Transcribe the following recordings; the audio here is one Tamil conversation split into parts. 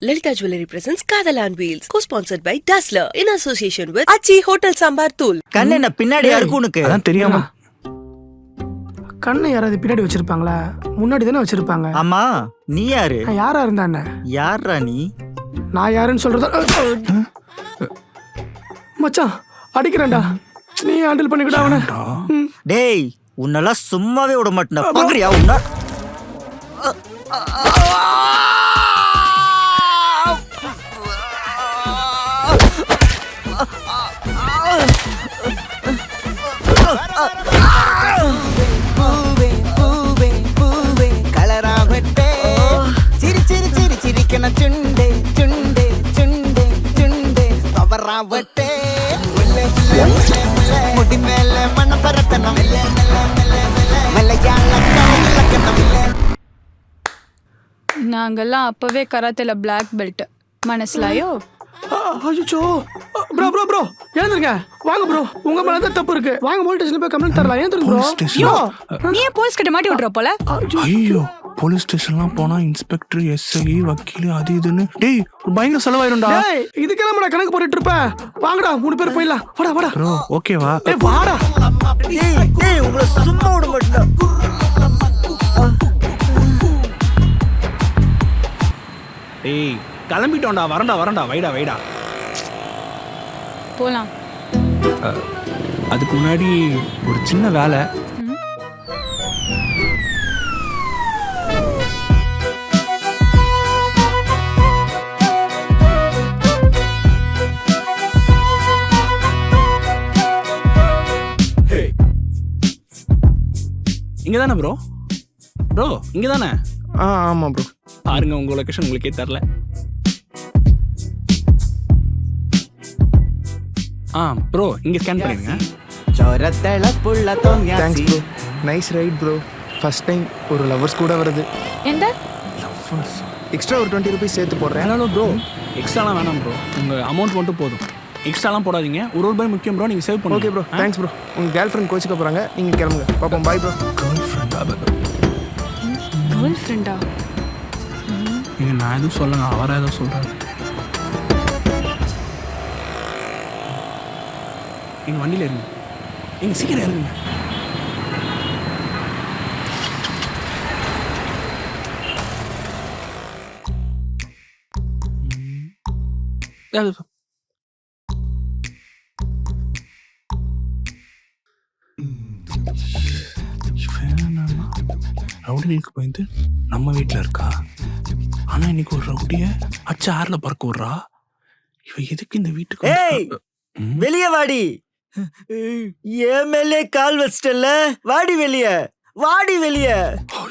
Lalita Jewelry presents Kadal on Wheels, co-sponsored by Dazzler in association with Achi Hotel Sambar Tool. கண்ணு என்ன பின்னாடி யாருக்கு உனக்கு அதான் தெரியாம கண்ணை யாராவது பின்னாடி வச்சிருப்பாங்களா? முன்னாடி தானே வச்சிருப்பாங்க. ஆமா நீ யாரு? நான் யாரா இருந்தா என்ன? யாரா நீ? நான் யாருன்னு சொல்றத மச்சான் அடிக்கிறேன்டா, நீ ஹேண்டில் பண்ணிக்கிட்ட அவனை. டேய் உன்னெல்லாம் சும்மாவே விட மாட்டேன். பாக்குறியா உன்ன? ചുണ്ടേ ചുണ്ടേ ചുണ്ടേ ചുണ്ടേ പവറാവട്ടെ മുടിമേല മണ്ണ പരത്തണം நாங்கெல்லாம் அப்பவே கராத்தேல பிளாக் பெல்ட் மனசுலாயோ. ஐயோ ப்ரோ ப்ரோ ப்ரோ எழுந்துருங்க, வாங்க ப்ரோ, உங்க மேல தான் தப்பு இருக்கு. வாங்க போலீஸ் ஸ்டேஷன்ல போய் கம்ப்ளைண்ட் தரலாம். எழுந்துருங்க ப்ரோ. நீ போலீஸ் கிட்ட மாட்டி விட்டுற போல. ஐயோ போலீஸ் ஸ்டேஷன்லாம் போனா இன்ஸ்பெக்டர் எஸ்ஐ வக்கீல் அது இதுன்னு டேய் பயங்கர செலவாயிரும்டா. டேய் இதுக்கெல்லாம் நான் கணக்கு போட்டுட்டு இருப்பேன். வாங்கடா 3 பேர் போயிடலாம். வாடா வாடா ப்ரோ ஓகேவா? டேய் வாடா. டேய் உங்களை சும்மா விட மாட்டேன். டேய் கிளம்பிட்டோம்டா, வரண்டா வரண்டா, வைடா வைடா. போலாம். அதுக்கு முன்னாடி ஒரு சின்ன வேலை. இங்க தானே ப்ரோ? ப்ரோ இங்க தானே? ஆமா ப்ரோ. பாருங்க உங்க லொகேஷன் உங்களுக்கே தரல. ப்ரோ இங்க ஸ்கேன் பண்ணிடுங்க. ചോരത്തിളപ്പുള്ള thanks bro. Nice ride bro. First time ஒரு லவர்ஸ் கூட வருது. எந்த எக்ஸ்ட்ரா ஒரு 20 ரூபீஸ் சேர்த்து போடுறேன். ஹலோ ப்ரோ, எக்ஸ்ட்ராலாம் வேணாம் ப்ரோ, உங்கள் அமௌண்ட் மட்டும் போதும். எக்ஸ்ட்ராலாம் போடாதீங்க, ஒரு ரூபாய் முக்கியம் ப்ரோ, நீங்கள் சேவ் பண்ணுங்க. Okay bro, thanks bro. உங்கள் கேர்ள் ஃப்ரெண்ட் கோச்சுக்க போகிறாங்க, நீங்கள் கிளம்புங்க. பாப்போம், பாய் ப்ரோ. கேர்ள் ஃப்ரெண்டா? கேர்ள் ஃப்ரெண்டா? நீங்கள் நான் எதுவும் சொல்லங்க, அவராக ஏதோ சொல்கிறாரு. எங்கள் வண்டியில் இருங்க, எங்கள் சீக்கிரம் இருங்க. ரவுடிகளுக்கு பயந்து நம்ம வீட்டில் இருக்கா, ஆனா இன்னைக்கு ஒரு ரவுடிய அச்சு ஆறுல பறக்க விடுறா. இவ எதுக்கு இந்த வீட்டுக்கு? ஏய் வெளிய வாடி. என் மேலே கால் வச்சிட்டல, வாடி வெளிய, வாடி வெளிய.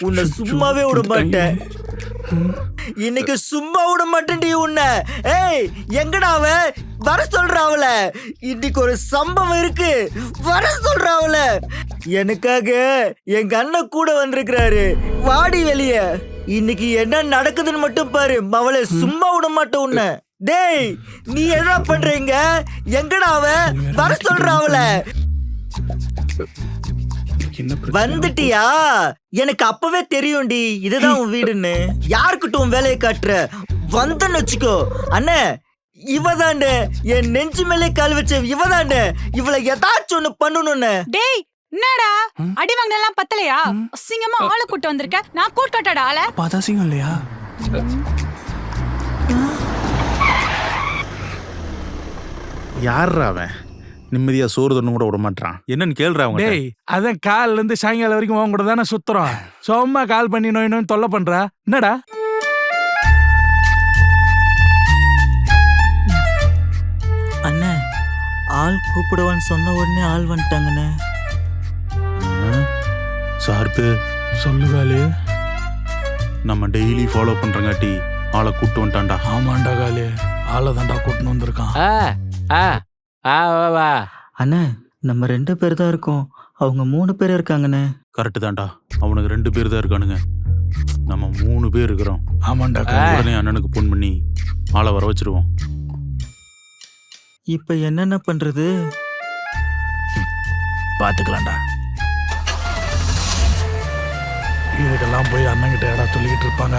உன்னை சும்மாவே விட மாட்டேன். இன்னைக்கு சும்மா விட மாட்டேன்டி உன்னை. ஏய் எங்கடா அவ? வர சொல்ற அவள. இன்னைக்கு ஒரு சம்பவம் இருக்கு, வர சொல்ற அவள. எனக்காக எங்க அண்ணன் கூட வந்திருக்கிறாரு, வாடி வெளிய. இன்னைக்கு என்ன நடக்குதுன்னு மட்டும் பாரு. அவளை சும்மா விட மாட்டேன் உன்னை. டேய் நீ என்ன பண்றீங்க? எங்கடா அவ? வர சொல்ற அவள. வந்துட்டியா? எனக்கு அப்பவே தெரியும்டி இதுதான் உன் வீடுன்னு. யாருக்கிட்ட உன் வேலையை காட்டுற? வந்தன்னு வச்சுக்கோ. அண்ணே இவதாண்ட என் நெஞ்சு மேலே கால் வச்ச இவதாண்ட. இவளை ஏதாச்சும் ஒண்ணு பண்ணணும்னு. டேய் என்னடா அடி வாங்கினெல்லாம் பத்தலையா? அசிங்கமா ஆளை கூட்டு வந்திருக்க. நான் கூட்டட்டடா ஆளை. பார்த்தா அசிங்கம் இல்லையா? யார்ரா அவன்? நிம்மதியா சோறு தண்ணு கூட விட மாட்டான். என்னன்னு கேள்றா அவங்க? டேய் அதான் கால்ல இருந்து சாயங்காலம் வரைக்கும் உன் கூட தானே சுத்துறோம். சும்மா கால் பண்ணி நோய் நோய் தொல்லை பண்றா என்னடா? அண்ணே ஆள் கூப்பிடுவான்னு சொன்ன உடனே ஆள் வந்துட்டாங்கண்ணே. சார்பு சொல்லுகாலு, நம்ம டெய்லி ஃபாலோ பண்றங்காட்டி ஆளை கூட்டு வந்துட்டான்டா. ஆமாண்டா காலு, ஆளை தாண்டா கூட்டின்னு வந்திருக்கான். அண்ணே நம்ம 2 பேர் தான் இருக்கோம், அவங்க 3 பேர் இருக்காங்கண்ணே. கரெக்டு தான்டா, அவனுக்கு 2 பேர் தான் இருக்கானுங்க, நம்ம 3 பேர் இருக்கிறோம். ஆமாண்டா உடனே அண்ணனுக்கு போன் பண்ணி ஆளை வர வச்சிருவோம். இப்ப என்னென்ன பண்றது? பாத்துக்கலாம்டா. இதுக்கெல்லாம் போய் அண்ணங்கிட்ட ஏடா சொல்லிக்கிட்டு இருப்பாங்க.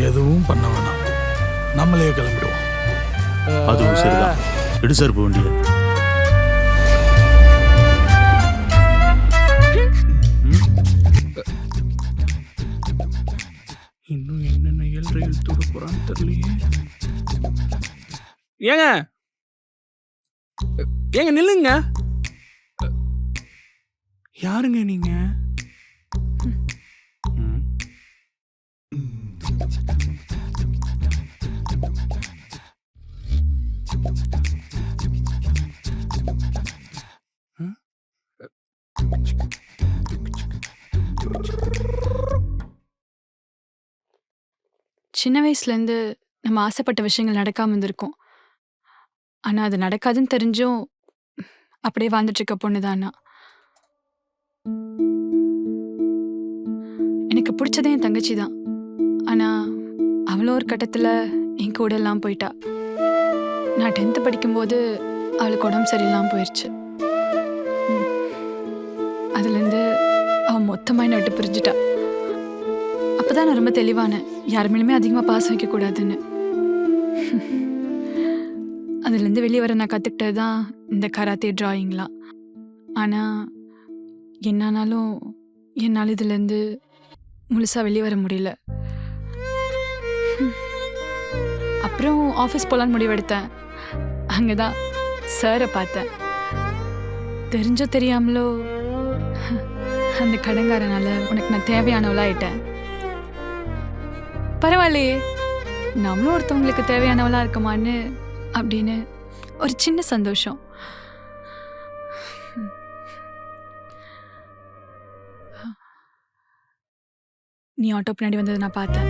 எதுவும் பண்ண வேணாம். நாமளே கிளம்பிடுவோம். அதுவும் சரிதான். எடு சார் போக வேண்டிய. இன்னும் என்னென்ன ஏழ்றையில் தூட போறான்னு தெரியலையே. ஏங்க ஏங்க நில்லுங்க. யாருங்க நீங்க? சின்ன வயசுலேருந்து நம்ம ஆசைப்பட்ட விஷயங்கள் நடக்காமல் இருந்திருக்கும். ஆனால் அது நடக்காதுன்னு தெரிஞ்சும் அப்படியே வாழ்ந்துட்டு இருக்க பொண்ணு தான் நான். எனக்கு பிடிச்சதே என் தங்கச்சி தான். ஆனால் அவளும் ஒரு கட்டத்தில் என் கூட எல்லாம் போயிட்டா. நான் 10th படிக்கும்போது அவளுக்கு உடம்பு சரியில்லாமல் போயிடுச்சு. அதுலேருந்து அவன் மொத்தமாக என்னை விட்டு பிரிஞ்சுட்டா. அப்போதான் நான் ரொம்ப தெளிவானேன், யார் மேலுமே அதிகமாக பாசம் வைக்கக்கூடாதுன்னு. அதுலேருந்து வெளியே வர நான் கற்றுக்கிட்டது தான் இந்த கராத்தே டிராயிங்லாம். ஆனால் என்னானாலும் என்னால் இதுலேருந்து முழுசாக வெளியே வர முடியல. அப்புறம் ஆஃபீஸ் போகலான்னு முடிவெடுத்தேன். அங்கே தான் சாரை பார்த்தேன். தெரிஞ்சோ தெரியாமலோ அந்த கடங்காரனால உனக்கு நான் தேவையானவளாயிட்டேன். பரவாயில்லையே, நம்மளும் ஒருத்தவங்களுக்கு தேவையானவளா இருக்கமான்னு அப்படின்னு ஒரு சின்ன சந்தோஷம். நீ ஆட்டோ பின்னாடி வந்ததை நான் பார்த்தேன்.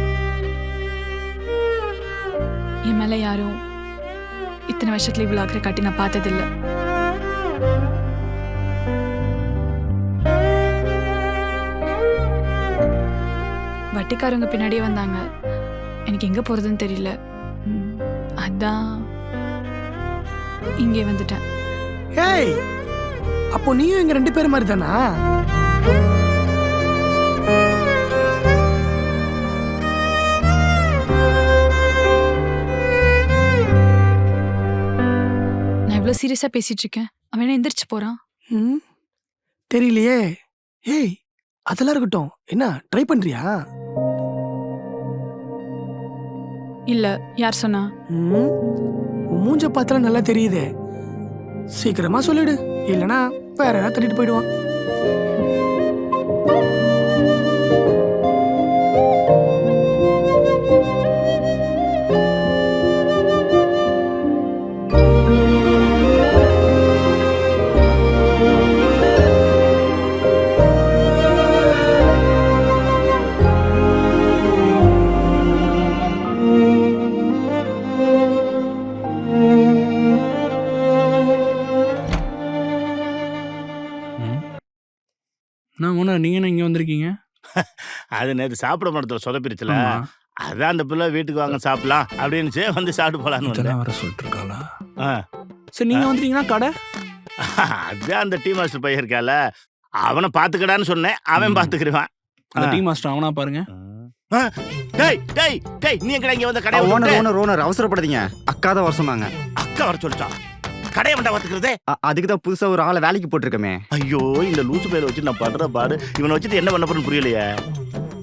என் மேல யாரும் இத்தனை வருஷத்துல இவ்வளோ அக்கறை காட்டி நான் பார்த்ததில்லை. வட்டிக்காரங்க பின்னாடியே வந்தாங்க. எனக்கு எங்க போறதுன்னு தெரியல. அதான் இங்கே வந்துட்டேன். ஏய், அப்போ நீயும் எங்க 2 பேரும் மாதிரி தானா? நான் இவ்வளோ சீரியஸா பேசிட்டு இருக்கேன், அவன் என்ன எந்திரிச்சு போறான்? தெரியலையே. ஏய், அதெல்லாம் இருக்கட்டும், என்ன ட்ரை பண்றியா? இல்ல, யார் சொன்னா? உன் மூஞ்ச பார்த்தாலும் நல்லா தெரியுதே. சீக்கிரமா சொல்லிடு, இல்லனா வேற யாராவது தட்டிட்டு போயிடுவான். நான் ஒண்ணு நீங்க என்ன இங்க வந்திருக்கீங்க? அது நேற்று சாப்பிட மரத்தில் சொதப்பிருச்சுல, ஆமா. அதான் அந்த பிள்ளை வீட்டுக்கு வாங்க சாப்பிடலாம் அப்படின்னு வந்து சாப்பிட்டு போலான்னு வந்தேன். இதெல்லாம் வர சொல்லிட்டு இருக்காளா? ஆ. சரி, நீங்க வந்துட்டீங்கன்னா கடை அதான் அந்த டீ மாஸ்டர் பையன் இருக்கால, அவனை பாத்துக்கடான்னு சொன்னேன், அவன் பாத்துக்கிடுவான். அந்த டீ மாஸ்டர் அவனா பாருங்க. டேய் டேய் டேய், நீ எங்கடா இங்க வந்த கடை? ஓனர் அவசரப்படுதீங்க. அக்கா தான் வர சொன்னாங்க. அக்கா வர சொல்லிட்டான். கடையை வேண்டாம் பாத்துக்கிறதே. அதுக்கு தான் புதுசா ஒரு ஆளை வேலைக்கு போட்டிருக்கமே. ஐயோ, இந்த லூசு பேரை வச்சு நான் படுற பாடு, இவனை வச்சுட்டு என்ன பண்ண போறேன்னு புரியலையே.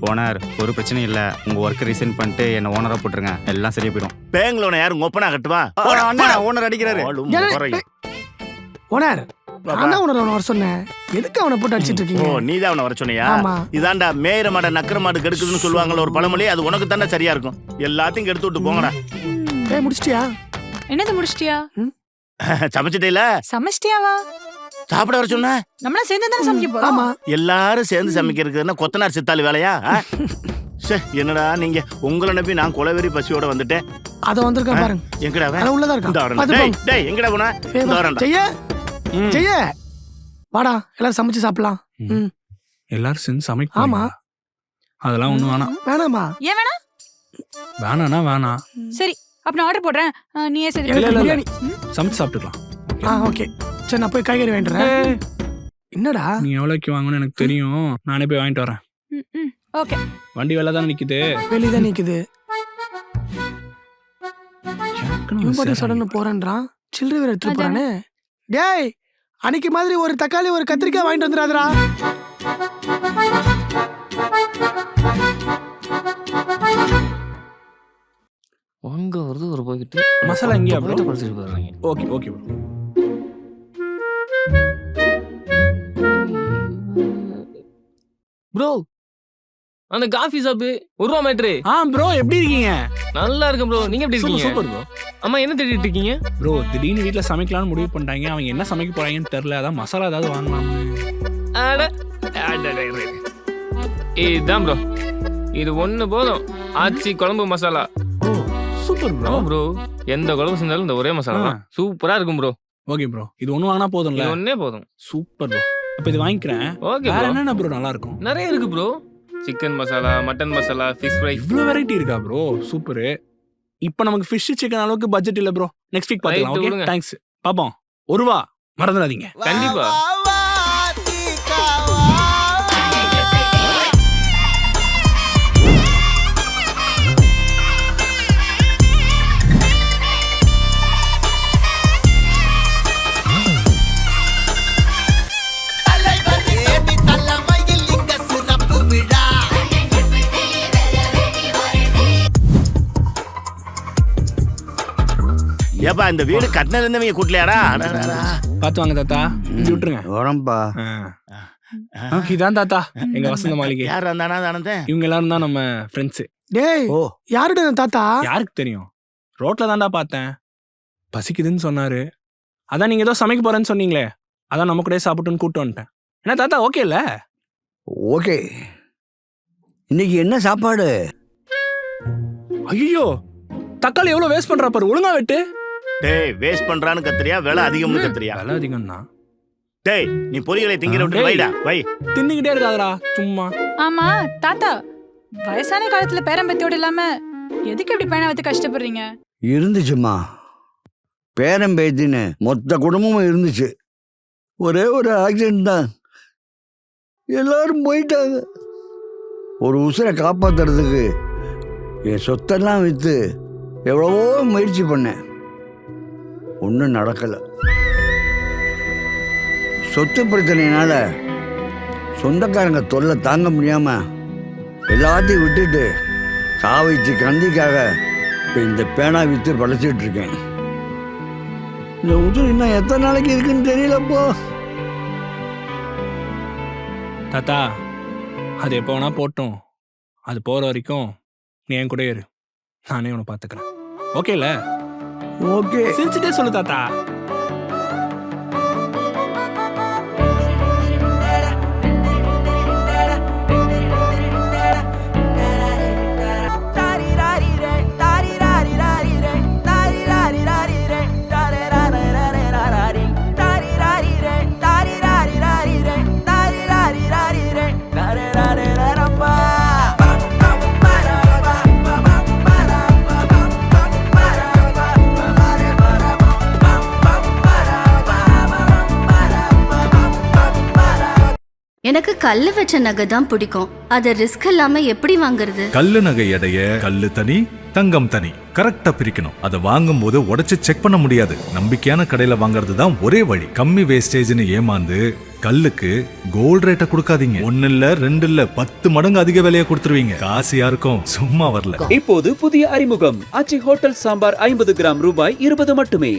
ஓனர், ஒரு பிரச்சனை இல்ல, உங்க ஒர்க் ரிசைன் பண்ணிட்டு என்ன ஓனரா போட்டுருங்க, எல்லாம் சரியா போயிடும். பேங்களோன யாரும் ஒப்பனா கட்டுவா? ஓனர் அடிக்கிறாரு. ஓனர், நான் தான் உணர வர சொன்னேன். எதுக்கு அவனை போட்டு அடிச்சிட்டு இருக்கீங்க? ஓ, நீ தான் அவனை வர சொன்னியா? ஆமா. இதாண்டா மேயிற மாட நக்கர மாடு கெடுக்குதுன்னு சொல்லுவாங்கல்ல ஒரு பழமொழி, அது உனக்கு தானே சரியா இருக்கும். எல்லாத்தையும் கெடுத்து விட்டு போங்கடா. ஏய், முடிச்சிட்டியா? என்னது முடிச்சிட்டியா? சமைச்சிட்டேல? சமைச்சிட்டியாவா? சாப்பிட வர சொன்ன? நம்மளா சேர்ந்து தானே சமைக்க போறோம். ஆமா. எல்லாரும் சேர்ந்து சமைக்கிறதுன்னா கொத்தனார் சித்தாள் வேலையா? என்னடா நீங்க, உங்களை நம்பி நான் கொலவெறி பசியோட வந்துட்டேன். அத வந்திருக்கான் பாருங்க. எங்கடா அவன்? அத உள்ளதா இந்த இருக்கான். வரேன். பாத்து டேய் போ. டேய், எங்கடா போனா? இந்த வரேன்டா. செய்ய செய்ய வாடா, எல்லாரும் சமைச்சு சாப்பிடலாம். எல்லாரும் சேர்ந்து சமைக்க. ஆமா. அதெல்லாம் ஒண்ணும் வேணாம். வேணாமா? ஏன் வேணாம்? வேணானா வேணாம். சரி, அப்ப நான் ஆர்டர் போடுறேன். நீயே சரி. இல்ல, இல்ல, இல்ல. பிரியாணி. சமைச்சு சாப்பிட்டுக்கலாம். ஓகே. சரி, நான் போய் காய்கறி வாங்கிட்டு வரேன். என்னடா? நீ எவ்வளோக்கு வாங்கணும்னு எனக்கு தெரியும். நானே போய் வாங்கிட்டு வரேன். ஓகே. வண்டி வெளில தானே நிக்குது. வெளியதான் நிக்குது. டக்குன்னு இவன் பாட்டு சேராங்க. சடன்னு போறேன்றான் சில்லறை வேற எடுத்துட்டு போறானே. டேய் அன்னைக்கு மாதிரி ஒரு தக்காளி ஒரு கத்திரிக்காய் வாங்கிட்டு வந்துடாதடா. அங்க வருது ஒரு போய்கிட்டு மசாலா எங்கேயா bro? குறைச்சிட்டு போறாங்க. Okay okay bro. ப்ரோ அந்த காஃபி ஷாப்பு 1 ரூபா மேட்ரு. ப்ரோ எப்படி இருக்கீங்க? நல்லா இருக்கும் ப்ரோ. நீங்க எப்படி இருக்கீங்க? Super bro. அம்மா என்ன தேடிட்டு இருக்கீங்க? ப்ரோ திடீர்னு வீட்ல சமைக்கலாம்னு முடிவு பண்ணிட்டாங்க. அவங்க என்ன சமைக்க போறாங்கன்னு தெரியல. அதான் மசாலா ஏதாவது வாங்கலாம். அட, இதுதான் ப்ரோ. இது ஒண்ணு போதும். ஆச்சி குழம்பு மசாலா. ஓ சூப்பர் ப்ரோ. ப்ரோ எந்த குழம்பு செஞ்சாலும் இந்த ஒரே மசாலா தான் சூப்பரா இருக்கும் ப்ரோ. Okay bro. இது ஒண்ணு வாங்கினா போதும்ல? இது ஒண்ணே போதும். Super bro. இப்போ இது வாங்கிக்கிறேன். ஓகே வேற ப்ரோ. என்னென்ன ப்ரோ நல்லா இருக்கும்? நிறைய இருக்கு bro. Chicken masala, mutton masala, fish fry. இவ்வளோ வெரைட்டி இருக்கா ப்ரோ? சூப்பர். இப்போ நமக்கு ஃபிஷ் சிக்கன் அளவுக்கு பட்ஜெட் இல்ல ப்ரோ. நெக்ஸ்ட் வீக் பார்த்துக்கலாம். Right, ஓகே விடுங்க. தேங்க்ஸ். பாப்போம். 1 ரூபா மறந்துடாதீங்க. கண்டிப்பா. ஏப்பா இந்த வீடு கட்டினது இருந்தவங்க கூட்டலையாடா? பார்த்து வாங்க தாத்தா. இப்படி விட்டுருங்க. வரம்பா. இதான் தாத்தா எங்க வசந்த மாளிகை. யார் வந்தானா ஆனந்தன்? இவங்க எல்லாரும் தான் நம்ம ஃப்ரெண்ட்ஸ். டேய் ஓ யாருடா இந்த தாத்தா? யாருக்கு தெரியும்? ரோட்ல தான்டா பார்த்தேன். பசிக்குதுன்னு சொன்னாரு. அதான் நீங்க ஏதோ சமைக்க போறேன்னு சொன்னீங்களே, அதான் நம்ம கூட சாப்பிட்டுன்னு கூப்பிட்டு வந்துட்டேன். என்ன தாத்தா ஓகே இல்ல? ஓகே. இன்னைக்கு என்ன சாப்பாடு? ஐயோ தக்காளி எவ்வளவு வேஸ்ட் பண்றா பாரு. ஒழுங்கா வெட்டு. டேய் வேஸ்ட் பண்றான்னு கத்துறியா விலை அதிகம்னு கத்துறியா? விலை அதிகம் தான். டேய் நீ பொரியலை திங்கிற விட்டு வைடா வை. தின்னுகிட்டே இருக்காதடா சும்மா. ஆமா தாத்தா, வயசான காலத்துல பேரம்பத்தியோட இல்லாம எதுக்கு இப்படி பையனை வைத்து கஷ்டப்படுறீங்க? இருந்துச்சுமா. பேரம்பேத்தின்னு மொத்த குடும்பமும் இருந்துச்சு. ஒரே ஒரு ஆக்சிடென்ட் தான். எல்லாரும் போயிட்டாங்க. ஒரு உசுரை காப்பாத்துறதுக்கு என் சொத்தெல்லாம் விற்று எவ்வளவோ முயற்சி பண்ணேன். ஒன்றும் நடக்கலை. சொத்து பிரச்சனையினால சொந்தக்காரங்க தொல்லை தாங்க முடியாம எல்லாத்தையும் விட்டுட்டு சாவிச்சு கந்திக்காக இப்போ இந்த பேனா விற்று படைச்சிட்டு இருக்கேன். இந்த உசுறு இன்னும் எத்தனை நாளைக்கு இருக்குன்னு தெரியலப்போ. தாத்தா அது எப்போ வேணா போட்டும். அது போற வரைக்கும் நீ என் கூட இரு. நானே உன்னை பார்த்துக்கிறேன். ஓகேல? ஓகே. சிரிச்சுட்டே சொல்லு தாத்தா. எனக்கு கல்லு வச்ச நகை தான் பிடிக்கும். அதை ரிஸ்க் இல்லாம எப்படி வாங்குறது? கல்லு நகை எடைய கல்லு தனி தங்கம் தனி கரெக்டா பிரிக்கணும். அதை வாங்கும் போது உடைச்சு செக் பண்ண முடியாது. நம்பிக்கையான கடையில வாங்குறது தான் ஒரே வழி. கம்மி வேஸ்டேஜ்னு ஏமாந்து கல்லுக்கு கோல்ட் ரேட்டை கொடுக்காதீங்க. 1 இல்ல 2 இல்ல 10 மடங்கு அதிக விலையை கொடுத்துருவீங்க. காசு யாருக்கும் சும்மா வரல. இப்போது புதிய அறிமுகம் ஆச்சி ஹோட்டல் சாம்பார் 50 கிராம் ரூபாய் 20 மட்டுமே.